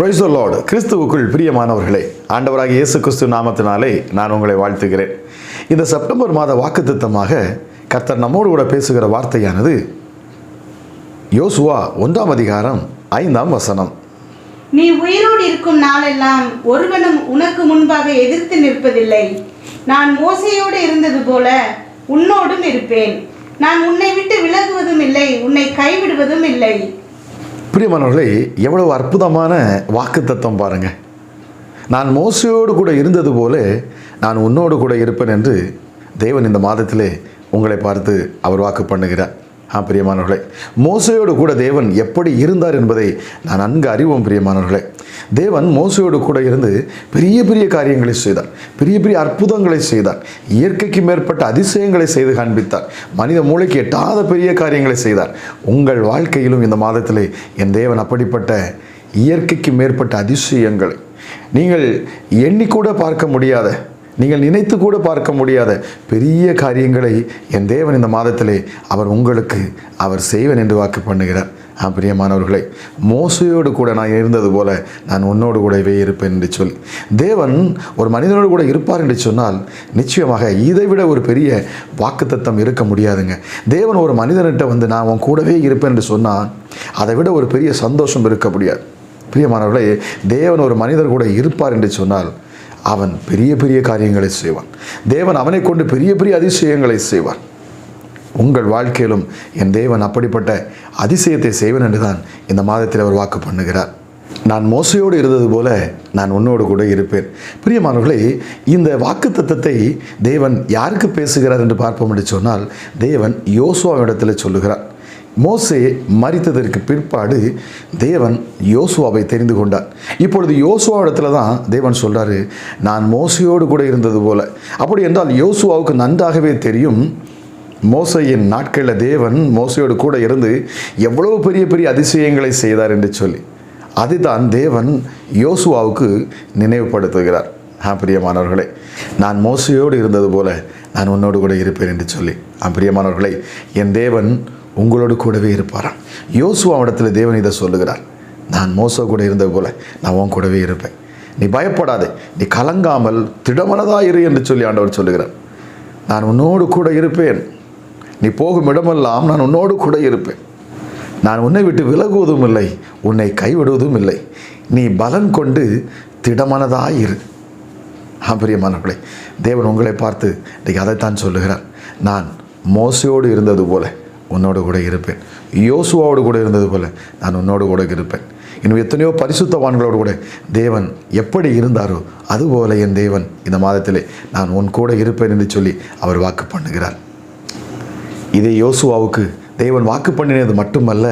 Praise the Lord. கிறிஸ்துவுக்குள் பிரியமானவர்களே, ஆண்டவராகிய இயேசு கிறிஸ்து நாமத்தினாலே நான் உங்களை வாழ்த்துகிறேன். இந்த செப்டம்பர் மாத வாக்குத்தத்தமாக கர்த்தர் நம்மோடு கூட பேசுகிற வார்த்தையானது யோசுவா 1ஆம் அதிகாரம் 5ஆம் வசனம். நீ உயிரோடு இருக்கும் நாளெல்லாம் ஒருவனும் உனக்கு முன்பாக எதிர்த்து நிற்பதில்லை. நான் மோசேயோடு இருந்தது போல உன்னோடும் இருப்பேன். நான் உன்னை விட்டு விலகுவதும் இல்லை, உன்னை கைவிடுவதும் இல்லை. பிரியமானவர்களே, எவ்வளவு அற்புதமான வாக்குத்தத்தம் பாருங்க. நான் மோசேயோடு கூட இருந்தது போல நான் உன்னோடு கூட இருப்பேன் என்று தேவன் இந்த மாதத்திலே உங்களை பார்த்து அவர் வாக்கு பண்ணுகிறார். பிரியமானவர்களே, மோசேயோடு கூட தேவன் எப்படி இருந்தார் என்பதை நான் நன்கு அறிவோம். பிரியமானவர்களே, தேவன் மோசேயோடு கூட இருந்து பெரிய பெரிய காரியங்களை செய்தார், பெரிய பெரிய அற்புதங்களை செய்தார், இயற்கைக்கு மேற்பட்ட அதிசயங்களை செய்து காண்பித்தார், மனித மூளைக்கு எட்டாத பெரிய காரியங்களை செய்தார். உங்கள் வாழ்க்கையிலும் இந்த மாதத்திலே என் தேவன் அப்படிப்பட்ட இயற்கைக்கு மேற்பட்ட அதிசயங்களை, நீங்கள் எண்ணிக்கூட பார்க்க முடியாத, நீங்கள் நினைத்து கூட பார்க்க முடியாத பெரிய காரியங்களை என் தேவன் இந்த மாதத்திலே அவர் உங்களுக்கு அவர் செய்வேன் என்று வாக்கு பண்ணுகிறார். பிரியமானவர்களே, மோசையோடு கூட நான் இருந்தது போல நான் உன்னோடு கூடவே இருப்பேன் என்று சொல்லி தேவன் ஒரு மனிதனோடு கூட இருப்பார் என்று சொன்னால் நிச்சயமாக இதைவிட ஒரு பெரிய வாக்குத்தத்தம் இருக்க முடியாதுங்க. தேவன் ஒரு மனிதன்கிட்ட வந்து நான் உன் கூடவே இருப்பேன் என்று சொன்னால் அதை விட ஒரு பெரிய சந்தோஷம் இருக்க முடியாது. பிரியமானவர்களே, தேவன் ஒரு மனிதர் கூட இருப்பார் என்று சொன்னால் அவன் பெரிய பெரிய காரியங்களை செய்வான். தேவன் அவனை கொண்டு பெரிய பெரிய அதிசயங்களை செய்வான். உங்கள் வாழ்க்கையிலும் என் தேவன் அப்படிப்பட்ட அதிசயத்தை செய்வேன் என்றுதான் இந்த மாதத்தில் அவர் வாக்கு பண்ணுகிறார். நான் மோசையோடு இருந்தது போல நான் உன்னோடு கூட இருப்பேன். பிரியமானவர்களே, இந்த வாக்குத்தத்தத்தை தேவன் யாருக்கு பேசுகிறார் என்று பார்ப்போம் என்று சொன்னால் தேவன் யோசுவாவிடத்தில் சொல்லுகிறார். மோசே மரித்ததற்கு பிற்பாடு தேவன் யோசுவாவை தெரிந்து கொண்டார். இப்பொழுது யோசுவாவிடத்தில் தான் தேவன் சொல்கிறாரு, நான் மோசையோடு கூட இருந்தது போல. அப்படி என்றால் யோசுவாவுக்கு நன்றாகவே தெரியும் மோசையின் நாட்களில் தேவன் மோசையோடு கூட இருந்து எவ்வளவு பெரிய பெரிய அதிசயங்களை செய்தார் என்று சொல்லி அதுதான் தேவன் யோசுவாவுக்கு நினைவுபடுத்துகிறார். பிரியமானவர்களே, நான் மோசையோடு இருந்தது போல நான் உன்னோடு கூட இருப்பேன் என்று சொல்லி பிரியமானவர்களே, என் தேவன் உங்களோடு கூடவே இருப்பாராம். யோசுவாவிடத்தில் தேவன் இதை சொல்லுகிறார், நான் மோசே கூட இருந்தது போல நான் உன் கூடவே இருப்பேன், நீ பயப்படாதே, நீ கலங்காமல் திடமனதாக இரு என்று சொல்லி ஆண்டவர் சொல்லுகிறார். நான் உன்னோடு கூட இருப்பேன், நீ போகும் இடமெல்லாம் நான் உன்னோடு கூட இருப்பேன், நான் உன்னை விட்டு விலகுவதும் இல்லை, உன்னை கைவிடுவதும் இல்லை, நீ பலன் கொண்டு திடமனதாக இரு. பிரியமானவர்களே, தேவன் உங்களை பார்த்து இன்றைக்கு அதைத்தான் சொல்லுகிறார், நான் மோசையோடு இருந்தது போல உன்னோடு கூட இருப்பேன், யோசுவாவோடு கூட இருந்தது போல நான் உன்னோடு கூட இருப்பேன். இன்னும் எத்தனையோ பரிசுத்தவான்களோடு கூட தேவன் எப்படி இருந்தாரோ அதுபோல என் தேவன் இந்த மாதத்திலே நான் உன் கூட இருப்பேன் என்று சொல்லி அவர் வாக்கு பண்ணுகிறார். இதே யோசுவாவுக்கு தேவன் வாக்கு பண்ணினது மட்டுமல்ல,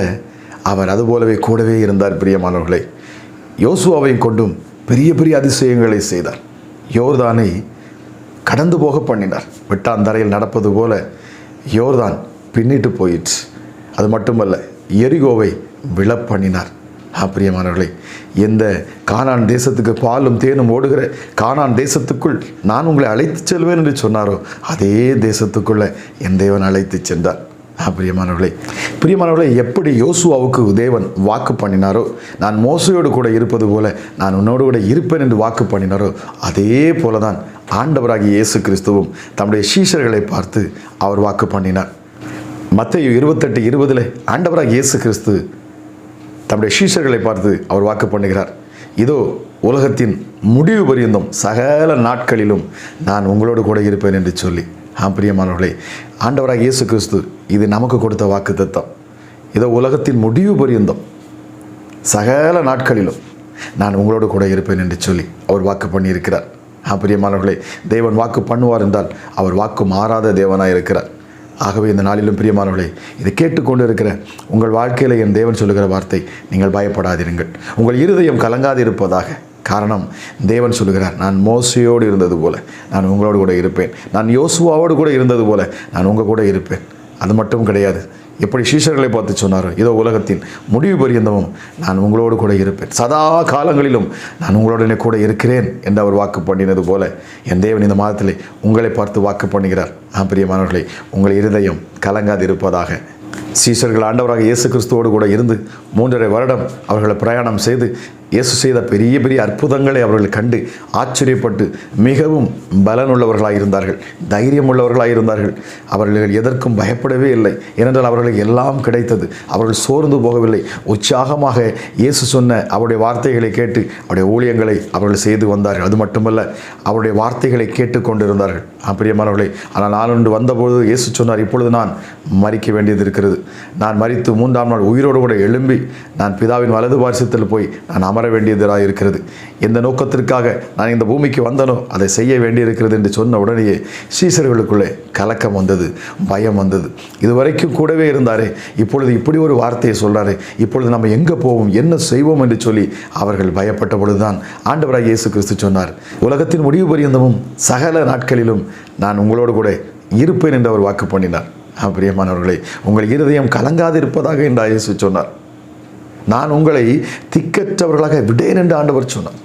அவர் அதுபோலவே கூடவே இருந்தார். பிரியமானவர்களே, யோசுவாவையும் கொண்டும் பெரிய பெரிய அதிசயங்களை செய்தார். யோர்தானை கடந்து போக பண்ணினார். வெட்டாந்தரையில் நடப்பது போல யோர்தான் பின்னிட்டு போயிற்று. அது மட்டுமல்ல, எரிகோவை விழப்பண்ணினார். பிரியமானவர்களே, எந்த கானான் தேசத்துக்கு பாலும் தேனும் ஓடுகிற கானான் தேசத்துக்குள் நான் உங்களை அழைத்து செல்வேன் என்று சொன்னாரோ அதே தேசத்துக்குள்ளே என் தேவன் அழைத்து சென்றார். பிரியமானவர்களே, எப்படி யோசுவாவுக்கு தேவன் வாக்கு பண்ணினாரோ நான் மோசையோடு கூட இருப்பது போல நான் உன்னோடு கூட இருப்பேன் என்று வாக்கு பண்ணினாரோ அதே போல தான் ஆண்டவராகிய இயேசு கிறிஸ்துவும் தம்முடைய சீஷர்களை பார்த்து அவர் வாக்கு பண்ணினார். மத்தேயு 28:20 ஆண்டவராகிய இயேசு கிறிஸ்து தம்முடைய சீஷர்களை பார்த்து அவர் வாக்கு பண்ணுகிறார், இதோ உலகத்தின் முடிவு பரியந்தம் சகல நாட்களிலும் நான் உங்களோடு கூட இருப்பேன் என்று சொல்லி. பிரியமானவர்களே, ஆண்டவராகிய இயேசு கிறிஸ்து இது நமக்கு கொடுத்த வாக்கு தத்தம். இதோ உலகத்தின் முடிவு பரியந்தம் சகல நாட்களிலும் நான் உங்களோடு கூட இருப்பேன் என்று சொல்லி அவர் வாக்கு பண்ணியிருக்கிறார். பிரியமானவர்களே, தேவன் வாக்கு பண்ணுவார் என்றால் அவர் வாக்கு மாறாத தேவனாக இருக்கிறார். ஆகவே இந்த நாளிலும் பிரியமானவர்களே, இதை கேட்டுக்கொண்டு இருக்கிற உங்கள் வாழ்க்கையில் என் தேவன் சொல்லுகிற வார்த்தை, நீங்கள் பயப்படாதிருங்கள், உங்கள் இருதயம் கலங்காது இருப்பதாக. காரணம், தேவன் சொல்லுகிறார், நான் மோசையோடு இருந்தது போல நான் உங்களோடு கூட இருப்பேன், நான் யோசுவாவோடு கூட இருந்தது போல நான் உங்கள் கூட இருப்பேன். அது மட்டும் கிடையாது, எப்படி சீஷர்களை பார்த்து சொன்னாரோ இதோ உலகத்தின் முடிவு பரியந்தமும் நான் உங்களோடு கூட இருப்பேன், சதா காலங்களிலும் நான் உங்களுடனே கூட இருக்கிறேன் என்று அவர் வாக்கு பண்ணினது போல என் தேவன் இந்த மாதத்திலே உங்களை பார்த்து வாக்கு பண்ணுகிறார். பிரியமானவர்களே, உங்கள் இருதயம் கலங்காது இருப்பதாக. சீஷர்கள் ஆண்டவராக இயேசு கிறிஸ்துவோடு கூட இருந்து 3.5 வருடம் அவர்களை பிரயாணம் செய்து இயேசு செய்த பெரிய பெரிய அற்புதங்களை அவர்கள் கண்டு ஆச்சரியப்பட்டு மிகவும் பலனுள்ளவர்களாக இருந்தார்கள், தைரியம் உள்ளவர்களாக இருந்தார்கள். அவர்கள் எதற்கும் பயப்படவே இல்லை. ஏனென்றால் அவர்களுக்கு எல்லாம் கிடைத்தது. அவர்கள் சோர்ந்து போகவில்லை. உற்சாகமாக இயேசு சொன்ன அவருடைய வார்த்தைகளை கேட்டு அவருடைய ஊழியங்களை அவர்கள் செய்து வந்தார்கள். அது மட்டுமல்ல, அவருடைய வார்த்தைகளை கேட்டுக்கொண்டிருந்தார்கள். பிரியமானவர்களே, ஆனால் நான் ஒன்று வந்தபோது இயேசு சொன்னார், இப்பொழுது நான் மரிக்க வேண்டியது இருக்கிறது. நான் மரித்து 3ஆம் நாள் உயிரோடு கூட எழும்பி நான் பிதாவின் வலது பார்சத்தில் போய் நான் அமர வேண்டியதாக இருக்கிறது. எந்த நோக்கத்திற்காக நான் இந்த பூமிக்கு வந்தனோ அதை செய்ய வேண்டியிருக்கிறது என்று சொன்ன உடனேயே சீசர்களுக்குள்ளே கலக்கம் வந்தது, பயம் வந்தது. இதுவரைக்கும் கூடவே இருந்தாரே, இப்பொழுது இப்படி ஒரு வார்த்தையை சொல்கிறாரே, இப்பொழுது நம்ம எங்கே போவோம், என்ன செய்வோம் என்று சொல்லி அவர்கள் பயப்பட்ட பொழுதுதான் ஆண்டவராகிய இயேசு கிறிஸ்து சொன்னார், உலகத்தின் முடிவு பரியந்தமும் சகல நாட்களிலும் நான் உங்களோடு கூட இருப்பேன் என்று அவர் வாக்கு பண்ணினார். பிரியமானவர்களே, உங்கள் இருதயம் கலங்காது இருப்பதாக என்று இயேசு சொன்னார். நான் உங்களை திக்கற்றவர்களாக விடேன் என்று ஆண்டவர் சொன்னார்.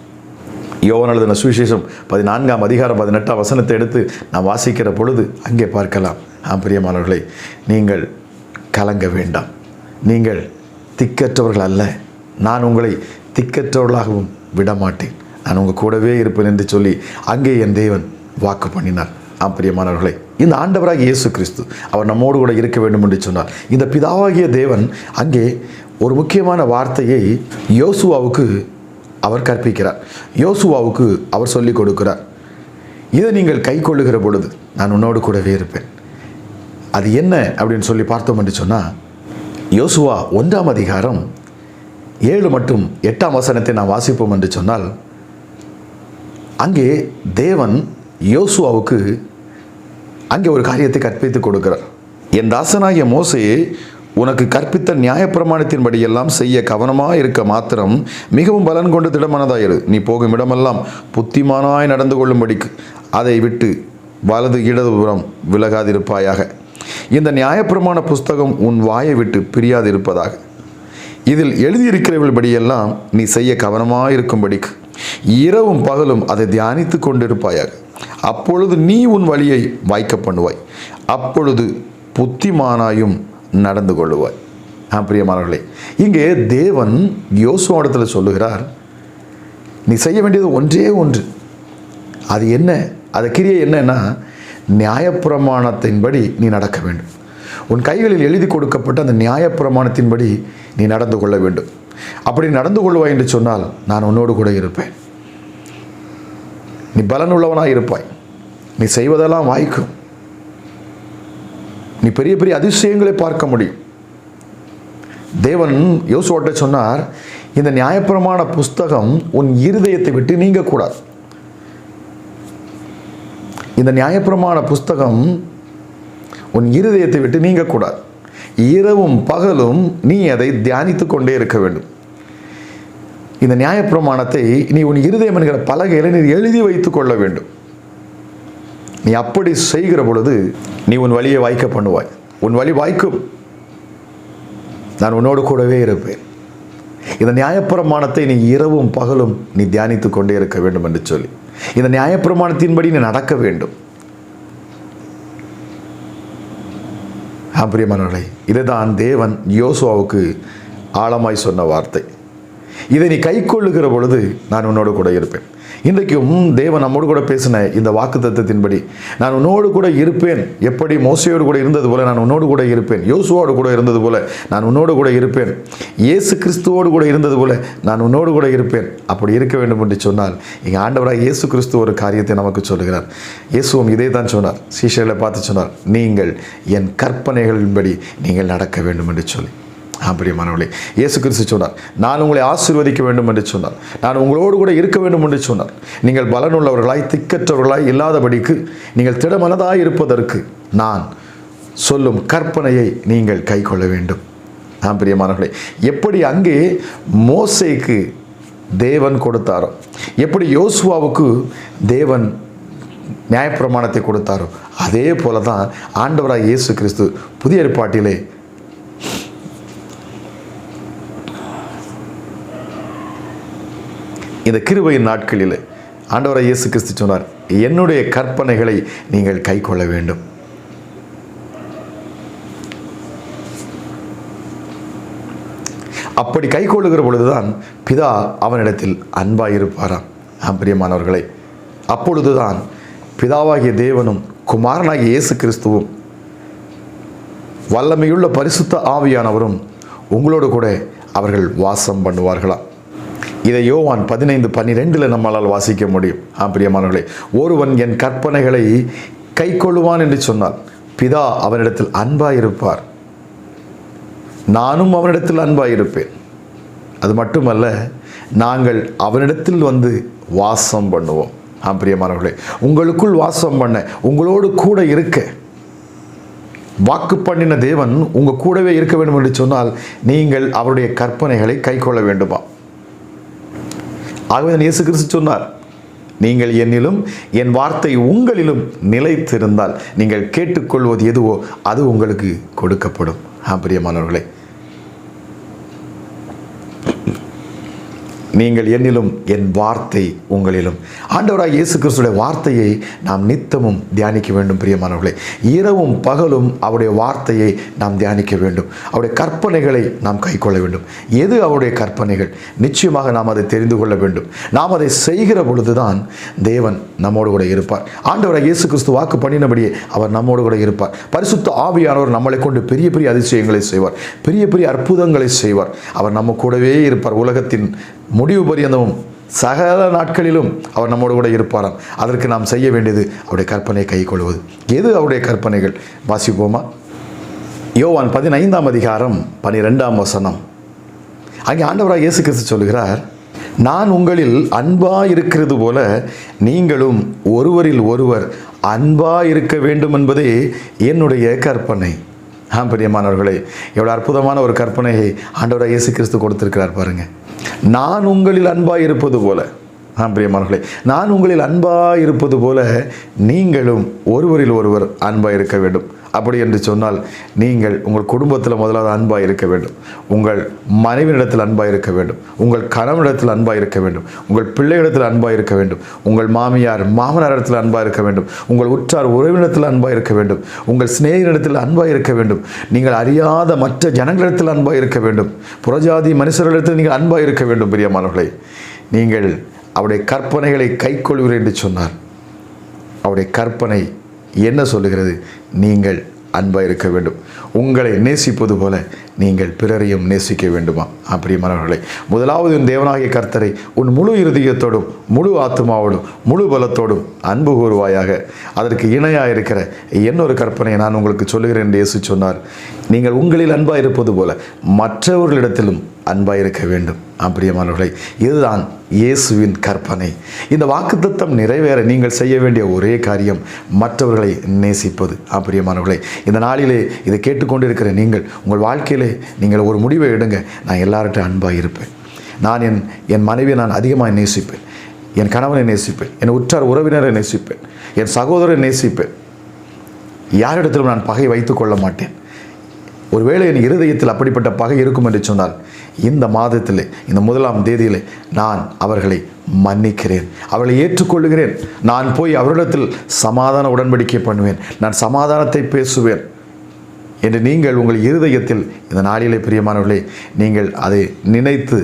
யோவான் எழுதின சுவிசேஷம் 14ஆம் அதிகாரம் 18ஆம் வசனத்தை எடுத்து நாம் வாசிக்கிற பொழுது அங்கே பார்க்கலாம். பிரியமானவர்களே, நீங்கள் கலங்க வேண்டாம், நீங்கள் திக்கற்றவர்கள் அல்ல, நான் உங்களை திக்கற்றவர்களாகவும் விடமாட்டேன், நான் உங்கள் கூடவே இருப்பேன் என்று சொல்லி அங்கே என் தேவன் வாக்கு பண்ணினார். பிரியமானவர்களே, இந்த ஆண்டவராகிய இயேசு கிறிஸ்து அவர் நம்மோடு கூட இருக்க வேண்டும் என்று சொன்னார். இந்த பிதாவாகிய தேவன் அங்கே ஒரு முக்கியமான வார்த்தையை யோசுவாவுக்கு அவர் கற்பிக்கிறார், யோசுவாவுக்கு அவர் சொல்லிக் கொடுக்கிறார். இதை நீங்கள் கை கொள்ளுகிற பொழுது நான் உன்னோடு கூடவே இருப்பேன். அது என்ன அப்படின்னு சொல்லி பார்த்தோம் என்று சொன்னால், யோசுவா 1ஆம் அதிகாரம் 7 மற்றும் 8ஆம் வசனத்தை நாம் வாசிப்போம் என்று சொன்னால், அங்கே தேவன் யோசுவாவுக்கு அங்கே ஒரு காரியத்தை கற்பித்து கொடுக்கிறார். என் தாசனாகிய மோசேயே உனக்கு கற்பித்த நியாயப்பிரமாணத்தின்படி எல்லாம் செய்ய கவனமாக இருக்க மாத்திரம் மிகவும் பலன் கொண்டு திடமனதாயிரு. நீ போகும் இடமெல்லாம் புத்திமானாய் நடந்து கொள்ளும்படிக்கு அதை விட்டு வலது இடதுபுறம் விலகாதிருப்பாயாக. இந்த நியாயப்பிரமாண புஸ்தகம் உன் வாயை விட்டு பிரியாதிருப்பதாக. இதில் எழுதியிருக்கிறவர்கள்படியெல்லாம் நீ செய்ய கவனமாக இருக்கும்படிக்கு இரவும் பகலும் அதை தியானித்து கொண்டிருப்பாயாக. அப்பொழுது நீ உன் வழியை வாய்க்க பண்ணுவாய், அப்பொழுது புத்திமானாயும் நடந்து கொள்ளுவாய். பிரியமானவர்களே, இங்கே தேவன் யோசுவாவிடத்தில் சொல்லுகிறார், நீ செய்ய வேண்டியது ஒன்றே ஒன்று. அது என்ன? அது கிரியை என்னன்னா, நியாயப்பிரமாணத்தின்படி நீ நடக்க வேண்டும். உன் கைகளில் எழுதி கொடுக்கப்பட்ட அந்த நியாயப்பிரமாணத்தின்படி நீ நடந்து கொள்ள வேண்டும். அப்படி நடந்து கொள்வாய் என்று சொன்னால் நான் உன்னோடு கூட இருப்பேன். நீ பலனுள்ளவனாக இருப்பாய், நீ செய்வதெல்லாம் வாய்க்கும், நீ பெரிய பெரிய அதிசயங்களை பார்க்க முடியும். தேவன் யோசுவாட்ட சொன்னார், இந்த நியாயப்பிரமாண புஸ்தகம் உன் இருதயத்தை விட்டு நீங்கக்கூடாது. இந்த நியாயப்பிரமாண புஸ்தகம் உன் இருதயத்தை விட்டு நீங்கக்கூடாது. இரவும் பகலும் நீ அதை தியானித்து கொண்டே இருக்க வேண்டும். இந்த நியாயப்பிரமாணத்தை நீ உன் இருதயம் என்கிற பலகையில் நீ எழுதி வைத்துக் கொள்ள வேண்டும். நீ அப்படி செய்கிற பொழுது நீ உன் வழியை வாய்க்க பண்ணுவாய். உன் வழி வாய்க்கும், நான் உன்னோடு கூடவே இருப்பேன். இந்த நியாயப்பிரமாணத்தை நீ இரவும் பகலும் நீ தியானித்து கொண்டே இருக்க வேண்டும் என்று சொல்லி, இந்த நியாயப்பிரமாணத்தின்படி நீ நடக்க வேண்டும். பிரியமானவர்களே, இதுதான் தேவன் யோசுவாவுக்கு ஆழமாய் சொன்ன வார்த்தை. இதை நீ கை கொள்ளுகிற பொழுது நான் உன்னோடு கூட இருப்பேன். இன்றைக்கும் தேவன் நம்மோடு கூட பேசின இந்த வாக்குத்தத்தத்தின்படி நான் உன்னோடு கூட இருப்பேன். எப்படி மோசேயோடு கூட இருந்தது போல நான் உன்னோடு கூட இருப்பேன், யோசுவாவோடு கூட இருந்தது போல நான் உன்னோடு கூட இருப்பேன், இயேசு கிறிஸ்துவோடு கூட இருந்தது போல நான் உன்னோடு கூட இருப்பேன். அப்படி இருக்க வேண்டும் என்று சொன்னால் இங்கே ஆண்டவராக இயேசு கிறிஸ்து ஒரு காரியத்தை நமக்கு சொல்லுகிறார். இயேசுவும் இதை தான் சொன்னார், சீஷர்களை பார்த்து சொன்னார், நீங்கள் என் கற்பனைகளின்படி நீங்கள் நடக்க வேண்டும் என்று சொல்லி. பிரியமானவர்களே, இயேசு கிறிஸ்து சொன்னார், நான் உங்களை ஆசீர்வதிக்க வேண்டும் என்று சொன்னார், நான் உங்களோடு கூட இருக்க வேண்டும் என்று சொன்னார். நீங்கள் பலனுள்ளவர்களாய் திக்கற்றவர்களாய் இல்லாதபடிக்கு நீங்கள் திடமனதாய் இருப்பதற்கு நான் சொல்லும் கற்பனையை நீங்கள் கை கொள்ள வேண்டும். பிரியமானவர்களே, எப்படி அங்கே மோசேக்கு தேவன் கொடுத்தாரோ, எப்படி யோசுவாவுக்கு தேவன் நியாயப்பிரமாணத்தை கொடுத்தாரோ, அதே போல தான் ஆண்டவராய் இயேசு கிறிஸ்து புதிய ஏற்பாட்டிலே இந்த கிருபையின் நாட்களில் ஆண்டவராய் இயேசு கிறிஸ்து சொன்னார், என்னுடைய கற்பனைகளை நீங்கள் கை கொள்ள வேண்டும். அப்படி கை கொள்ளுகிற பொழுதுதான் பிதா அவனிடத்தில் அன்பாயிருப்பாராம். பிரியமானவர்களே, அப்பொழுதுதான் பிதாவாகிய தேவனும் குமாரனாகிய இயேசு கிறிஸ்துவும் வல்லமையுள்ள பரிசுத்த ஆவியானவரும் உங்களோடு கூட அவர்கள் வாசம் பண்ணுவார்களாம். இதை யோவான் 15:12 நம்மளால் வாசிக்க முடியும். பிரியமானவர்களே, ஒருவன் என் கற்பனைகளை கை கொள்ளுவான் என்று சொன்னால் பிதா அவனிடத்தில் அன்பாயிருப்பார், நானும் அவனிடத்தில் அன்பாயிருப்பேன். அது மட்டுமல்ல, நாங்கள் அவனிடத்தில் வந்து வாசம் பண்ணுவோம். பிரியமானவர்களே, உங்களுக்குள் வாசம் பண்ண, உங்களோடு கூட இருக்க வாக்கு பண்ணின தேவன் உங்கள் கூடவே இருக்க வேண்டும் என்று சொன்னால் நீங்கள் அவருடைய கற்பனைகளை கை கொள்ள வேண்டுமா? ஆகவே இயேசு கிறிஸ்து சொன்னார், நீங்கள் என்னிலும் என் வார்த்தை உங்களிலும் நிலைத்திருந்தால் நீங்கள் கேட்டுக்கொள்வது எதுவோ அது உங்களுக்கு கொடுக்கப்படும். பிரியமானவர்களே, நீங்கள் என்னிலும் என் வார்த்தை உங்களிலும். ஆண்டவராக இயேசு கிறிஸ்துடைய வார்த்தையை நாம் நித்தமும் தியானிக்க வேண்டும். பிரியமானவர்களே, இரவும் பகலும் அவருடைய வார்த்தையை நாம் தியானிக்க வேண்டும். அவருடைய கற்பனைகளை நாம் கை கொள்ள வேண்டும். எது அவருடைய கற்பனைகள்? நிச்சயமாக நாம் அதை தெரிந்து கொள்ள வேண்டும். நாம் அதை செய்கிற பொழுதுதான் தேவன் நம்மோடு கூட இருப்பார். ஆண்டவராக இயேசு கிறிஸ்து வாக்கு பண்ணினபடியே அவர் நம்மோடு கூட இருப்பார். பரிசுத்த ஆவியானவர் நம்மளை கொண்டு பெரிய பெரிய அதிசயங்களை செய்வார், பெரிய பெரிய அற்புதங்களை செய்வார். அவர் நம்ம கூடவே இருப்பார். உலகத்தின் முடிவு பரியந்தமும் சகல நாட்களிலும் அவர் நம்மோடு கூட இருப்பாராம். அதற்கு நாம் செய்ய வேண்டியது அவருடைய கற்பனை கை கொள்வது. எது அவருடைய கற்பனைகள்? வாசிப்போமா? யோவான் 15:12. அங்கே ஆண்டவராக இயேசு கிறிஸ்து சொல்கிறார், நான் உங்களில் அன்பாக இருக்கிறது போல நீங்களும் ஒருவரில் ஒருவர் அன்பாக இருக்க வேண்டும் என்பதே என்னுடைய கற்பனை. பிரியமானவர்களே, எவ்வளோ அற்புதமான ஒரு கற்பனையை ஆண்டவராக இயேசு கிறிஸ்து கொடுத்திருக்கிறார் பாருங்க. நான் உங்களில் அன்பாக இருப்பது போல, பிரியமானவர்களே, நான் உங்களில் அன்பாக இருப்பது போல நீங்களும் ஒருவரில் ஒருவர் அன்பாக இருக்க வேண்டும். அப்படி என்று சொன்னால் நீங்கள் உங்கள் குடும்பத்தில் முதலாவது அன்பாக இருக்க வேண்டும், உங்கள் மனைவியிடத்தில் அன்பாக இருக்க வேண்டும், உங்கள் கணவனிடத்தில் அன்பாக இருக்க வேண்டும், உங்கள் பிள்ளைகளிடத்தில் அன்பாக இருக்க வேண்டும், உங்கள் மாமியார் மாமனாரிடத்தில் அன்பாக இருக்க வேண்டும், உங்கள் உற்றார் உறவினத்தில் அன்பாக இருக்க வேண்டும், உங்கள் சிநேகிதரிடத்தில் அன்பாக இருக்க வேண்டும், நீங்கள் அறியாத மற்ற ஜனங்களிடத்தில் அன்பாக இருக்க வேண்டும், புறஜாதி மனுஷர்களிடத்தில் நீங்கள் அன்பாக இருக்க வேண்டும். பிரியமானவர்களே, நீங்கள் அவருடைய கற்பனைகளை கை கொள்வீர்கள் என்று சொன்னார். அவருடைய கற்பனை என்ன சொல்லுகிறது? நீங்கள் அன்பாக இருக்க வேண்டும். உங்களை நேசிப்பது போல நீங்கள் பிறரையும் நேசிக்க வேண்டுமா? பிரியமானவர்களே, முதலாவது உன் தேவனாகிய கர்த்தரை உன் முழு இருதயத்தோடும் முழு ஆத்மாவோடும் முழு பலத்தோடும் அன்பு கூறுவாயாக. அதற்கு இணையாக இருக்கிற இன்னொரு கற்பனையை நான் உங்களுக்கு சொல்லுகிறேன் என்று இயேசு சொன்னார். நீங்கள் உங்களில் அன்பாக இருப்பது போல மற்றவர்களிடத்திலும் அன்பாக இருக்க வேண்டும். பிரியமானவர்களே, இதுதான் இயேசுவின் கற்பனை. இந்த வாக்குத்தத்தம் நிறைவேற நீங்கள் செய்ய வேண்டிய ஒரே காரியம் மற்றவர்களை நேசிப்பது. பிரியமானவர்களே, இந்த நாளிலே இதை கேட்டுக்கொண்டிருக்கிற நீங்கள் உங்கள் வாழ்க்கையிலே நீங்கள் ஒரு முடிவை எடுங்க. நான் எல்லார்கிட்டும் அன்பாக இருப்பேன். நான் என் மனைவியை நான் அதிகமாக நேசிப்பேன், என் கணவனை நேசிப்பேன், என் உற்றார் உறவினரை நேசிப்பேன், என் சகோதரரை நேசிப்பேன். யாரிடத்திலும் நான் பகை வைத்துக் கொள்ள மாட்டேன். ஒருவேளை என் இருதயத்தில் அப்படிப்பட்ட பகை இருக்கும் என்று சொன்னால் இந்த மாதத்திலே, இந்த 1ஆம் தேதியிலே நான் அவர்களை மன்னிக்கிறேன், அவர்களை ஏற்றுக்கொள்ளுகிறேன். நான் போய் அவரிடத்தில் சமாதான உடன்படிக்கை பண்ணுவேன், நான் சமாதானத்தை பேசுவேன் என்று நீங்கள் உங்கள் இருதயத்தில் இந்த நாளிலே பிரியமானவர்களே நீங்கள் அதை நினைத்து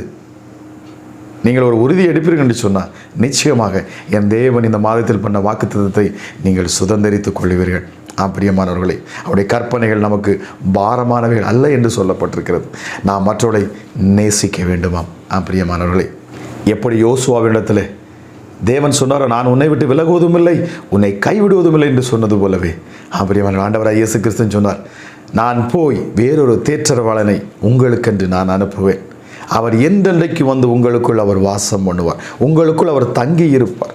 நீங்கள் ஒரு உறுதி எடுப்பீர்கள் என்று சொன்னால் நிச்சயமாக என் தேவன் இந்த மாதத்தில் பண்ண வாக்குத்தத்தத்தை நீங்கள் சுதந்திரித்துக் கொள்வீர்கள். பிரியமானவர்களே, அவருடைய கற்பனைகள் நமக்கு பாரமானவைகள் அல்ல என்று சொல்லப்பட்டிருக்கிறது. நாம் மற்றவர்களை நேசிக்க வேண்டுமாம். பிரியமானவர்களே, எப்படி யோசுவாவினிடத்தில் தேவன் சொன்னார், நான் உன்னை விட்டு விலகுவதும் இல்லை உன்னை கைவிடுவதும் இல்லை என்று சொன்னது போலவே பிரியமானவர்கள் ஆண்டவராக இயேசு கிறிஸ்து சொன்னார், நான் போய் வேறொரு தேற்றரவாளனை உங்களுக்கென்று நான் அனுப்புவேன். அவர் என்றென்றைக்கு வந்து உங்களுக்குள் அவர் வாசம் பண்ணுவார், உங்களுக்குள் அவர் தங்கி இருப்பார்.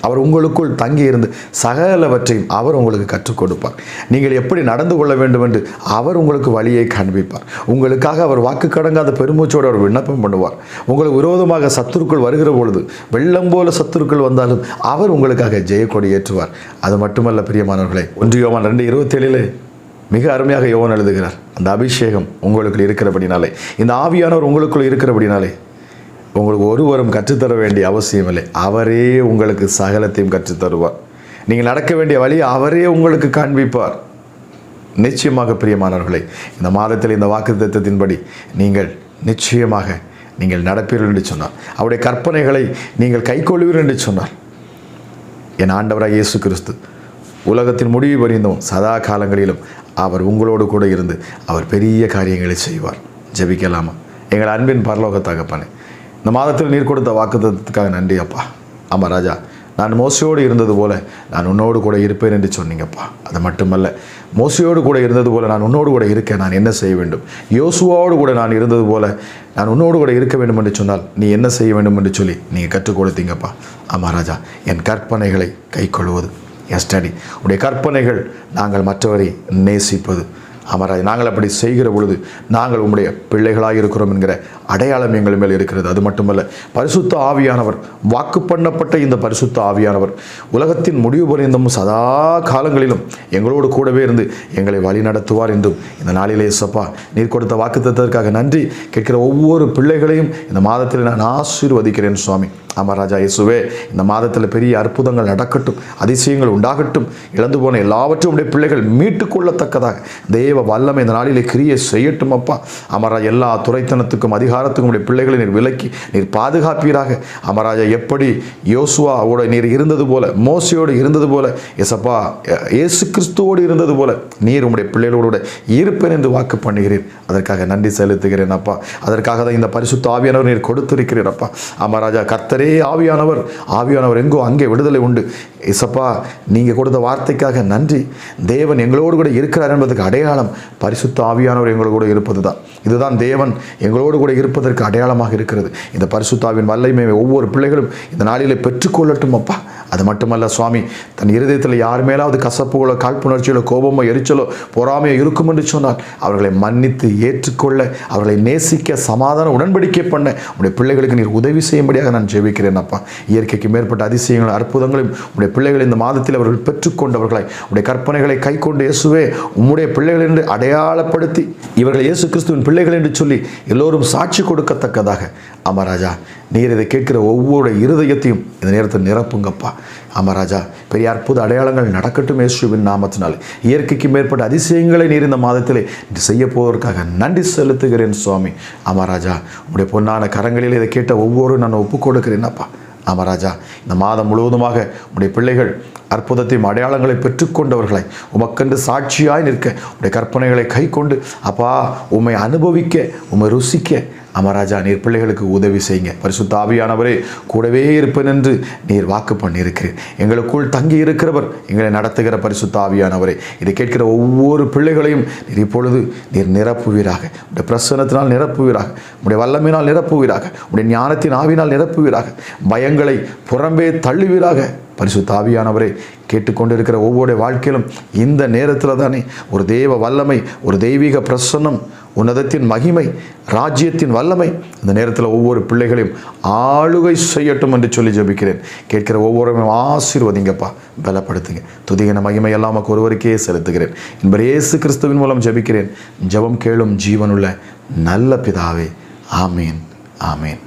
அவர் உங்களுக்குள் தங்கி இருந்து சகலவற்றையும் அவர் உங்களுக்கு கற்றுக் கொடுப்பார். நீங்கள் எப்படி நடந்து கொள்ள வேண்டும் என்று அவர் உங்களுக்கு வழியை காண்பிப்பார். உங்களுக்காக அவர் வாக்கு கடங்காத பெருமூச்சோடு அவர் விண்ணப்பம் பண்ணுவார். உங்களுக்கு விரோதமாக சத்துருக்கள் வருகிற பொழுது வெள்ளம் போல சத்துருக்கள் வந்தாலும் அவர் உங்களுக்காக ஜெயக்கொடி ஏற்றுவார். அது மட்டுமல்ல பிரியமானவர்களே, 1 யோவான் 2:27 மிக அருமையாக யோவான் எழுதுகிறார், அந்த அபிஷேகம் உங்களுக்குள் இருக்கிறபடினாலே, இந்த ஆவியானவர் உங்களுக்குள் இருக்கிறபடினாலே உங்களுக்கு ஒருவரும் கற்றுத்தர வேண்டிய அவசியம் இல்லை. அவரே உங்களுக்கு சகலத்தையும் கற்றுத்தருவார். நீங்கள் நடக்க வேண்டிய வழியை அவரே உங்களுக்கு காண்பிப்பார். நிச்சயமாக பிரியமானவர்களே, இந்த மாதத்தில் இந்த வாக்குத்தத்தத்தின்படி நீங்கள் நிச்சயமாக நீங்கள் நடப்பீர்கள் என்று சொன்னார். அவருடைய கற்பனைகளை நீங்கள் கைக்கொள்வீர்கள் என்று சொன்னார். என் ஆண்டவராக இயேசு கிறிஸ்து உலகத்தின் முடிவு பரிந்தும் சதா காலங்களிலும் அவர் உங்களோடு கூட இருந்து அவர் பெரிய காரியங்களை செய்வார். ஜெபிக்கலாமா? எங்கள் அன்பின் பரலோக தகப்பனே, இந்த மாதத்தில் நீர் கொடுத்த வாக்குத்தத்தத்துக்காக நன்றி அப்பா. ஆமாம் ராஜா, நான் மோசையோடு இருந்தது போல நான் உன்னோடு கூட இருப்பேன் என்று சொன்னீங்கப்பா. அது மட்டுமல்ல, மோசையோடு கூட இருந்தது போல நான் உன்னோடு கூட இருக்க நான் என்ன செய்ய வேண்டும்? யோசுவாவோடு கூட நான் இருந்தது போல நான் உன்னோடு கூட இருக்க வேண்டும் என்று சொன்னால் நீ என்ன செய்ய வேண்டும் என்று சொல்லி நீங்கள் கற்றுக் கொடுத்தீங்கப்பா. ஆமாம் ராஜா, என் கற்பனைகளை கைக்கொள்வது, என் ஸ்டடி, உடைய கற்பனைகள் நாங்கள் மற்றவரை நேசிப்பது. ஆமாராஜ், நாங்கள் அப்படி செய்கிற பொழுது நாங்கள் உம்முடைய பிள்ளைகளாக இருக்கிறோம் என்கிற அடையாளம் எங்கள் மேல் இருக்கிறது. அது மட்டுமல்ல, பரிசுத்த ஆவியானவர், வாக்கு பண்ணப்பட்ட இந்த பரிசுத்த ஆவியானவர் உலகத்தின் முடிவு பரிந்தும் சதா காலங்களிலும் எங்களோடு கூடவே இருந்து எங்களை வழி நடத்துவார் என்றும் இந்த நாளிலே இயேசப்பா நீர் கொடுத்த வாக்குத்தத்தத்திற்காக நன்றி. கேட்கிற ஒவ்வொரு பிள்ளைகளையும் இந்த மாதத்தில் நான் ஆசீர்வதிக்கிறேன் சுவாமி. ஆமாம் ராஜா இயேசுவே, இந்த மாதத்தில் பெரிய அற்புதங்கள் நடக்கட்டும், அதிசயங்கள் உண்டாகட்டும். இழந்து போன எல்லாவற்றும் உடைய பிள்ளைகள் மீட்டு கொள்ளத்தக்கதாக தேவ வல்லமை இந்த நாளிலே கிரியை செய்யட்டும் அப்பா. அமராஜா, எல்லா துரைத்தனத்துக்கும் அதிகாரத்துக்கும் உடைய பிள்ளைகளை நீர் விலக்கி நீர் பாதுகாப்பீராக. அமராஜா, எப்படி யோசுவாவோட நீர் இருந்தது போல, மோசையோடு இருந்தது போல, எசப்பா இயேசு கிறிஸ்துவோடு இருந்தது போல நீர் உடைய பிள்ளைகளோடு இருப்பேன் என்று வாக்கு பண்ணுகிறேன். அதற்காக நன்றி செலுத்துகிறேன் அப்பா. அதற்காக தான் இந்த பரிசுத்த ஆவியானவர் நீர் கொடுத்திருக்கிறீர் அப்பா. அமராஜா, கர்த்தரே ஆவியானவர் எங்கோ அங்கே விடுதலை உண்டு. இசப்பா, நீங்கள் கொடுத்த வார்த்தைக்காக நன்றி. தேவன் எங்களோடு கூட இருக்கிறார் என்பதற்கு அடையாளம் பரிசுத்த ஆவியானவர் எங்களோடு கூட இருப்பது தான். இதுதான் தேவன் எங்களோடு கூட இருப்பதற்கு அடையாளமாக இருக்கிறது. இந்த பரிசுத்த ஆவியின் வல்லமை ஒவ்வொரு பிள்ளைகளும் இந்த நாளிலே பெற்றுக்கொள்ளட்டும் அப்பா. அது மட்டுமல்ல சுவாமி, தன் இருதயத்தில் யார் மேலாவது கசப்புகளோ, காழ்ப்புணர்ச்சிகளோ, கோபமோ, எரிச்சலோ, பொறாமையோ இருக்கும் என்று சொன்னால் அவர்களை மன்னித்து ஏற்றுக்கொள்ள, அவர்களை நேசிக்க, சமாதான உடன்படிக்கை பண்ண உடைய பிள்ளைகளுக்கு நீர் உதவி செய்யும்படியாக நான் ஜெபிக்கிறேன் அப்பா. இயற்கைக்கு மேற்பட்ட அதிசயங்களும் அற்புதங்களையும் உடைய பிள்ளைகள் இந்த மாதத்தில் அவர்கள் பெற்றுக்கொண்டவர்களாய் உடைய கற்பனைகளை கை கொண்டு இயேசுவே உம்முடைய பிள்ளைகள் என்று அடையாளப்படுத்தி இவர்கள் இயேசு கிறிஸ்துவின் பிள்ளைகள் என்று சொல்லி எல்லோரும் சாட்சி கொடுக்கத்தக்கதாக அமராஜா நீர் இதை கேட்கிற ஒவ்வொரு இருதயத்தையும் இந்த நேரத்தில் நிரப்புங்கப்பா. அமராஜா, பெரிய அற்புத அடையாளங்கள் நடக்கட்டும் இயேசுவின் நாமத்தினால். இயற்கைக்கு மேற்பட்ட அதிசயங்களை நீர் இந்த மாதத்திலே செய்ய போவதற்காக நன்றி செலுத்துகிறேன் சுவாமி. அமராஜா, உடைய பொன்னான கரங்களில் இதை கேட்ட ஒவ்வொரு நான் ஒப்புக் கொடுக்கிறேன் அப்பா. அமராஜா, இந்த மாதம் முழுவதுமாக உடைய பிள்ளைகள் அற்புதத்தையும் அடையாளங்களை பெற்றுக்கொண்டவர்களாய் உமக்கென்று சாட்சியாய் நிற்க, உடைய கற்பனைகளை கை கொண்டு அப்பா உம்மை அனுபவிக்க, உம்மை ருசிக்க அமராஜா நீர் பிள்ளைகளுக்கு உதவி செய்யுங்க. பரிசுத்த ஆவியானவரே கூடவே இருப்பேன் என்று நீர் வாக்கு பண்ணியிருக்கிறீர். எங்களுக்குள் தங்கி இருக்கிறவர், எங்களை நடத்துகிற பரிசுத்த ஆவியானவரே, இதை கேட்கிற ஒவ்வொரு பிள்ளைகளையும் நீர் இப்பொழுது நீர் நிரப்புவீராக. உடைய பிரசன்னத்தினால் நிரப்புவீராக, உடைய வல்லமையினால் நிரப்புவீராக, உடைய ஞானத்தின் ஆவினால் நிரப்புவீராக, பயங்களை புறம்பே தள்ளுவீராக. பரிசுத்த ஆவியானவரே, கேட்டுக்கொண்டிருக்கிற ஒவ்வொரு வாழ்க்கையிலும் இந்த நேரத்தில் தானே ஒரு தேவ வல்லமை, ஒரு தெய்வீக பிரசன்னம், உன்னதத்தின் மகிமை, ராஜ்யத்தின் வல்லமை இந்த நேரத்தில் ஒவ்வொரு பிள்ளைகளையும் ஆளுகை செய்யட்டும் என்று சொல்லி ஜெபிக்கிறேன். கேட்கிற ஒவ்வொருவரையும் ஆசீர்வதிங்கப்பா, பலப்படுத்துங்க. துதிகன மகிமை எல்லாம் ஒருவருக்கே செலுத்துகிறேன். என்பது இயேசு கிறிஸ்துவின் மூலம் ஜெபிக்கிறேன். ஜெபம் கேளும் ஜீவனுள்ள நல்ல பிதாவே. ஆமீன், ஆமீன்.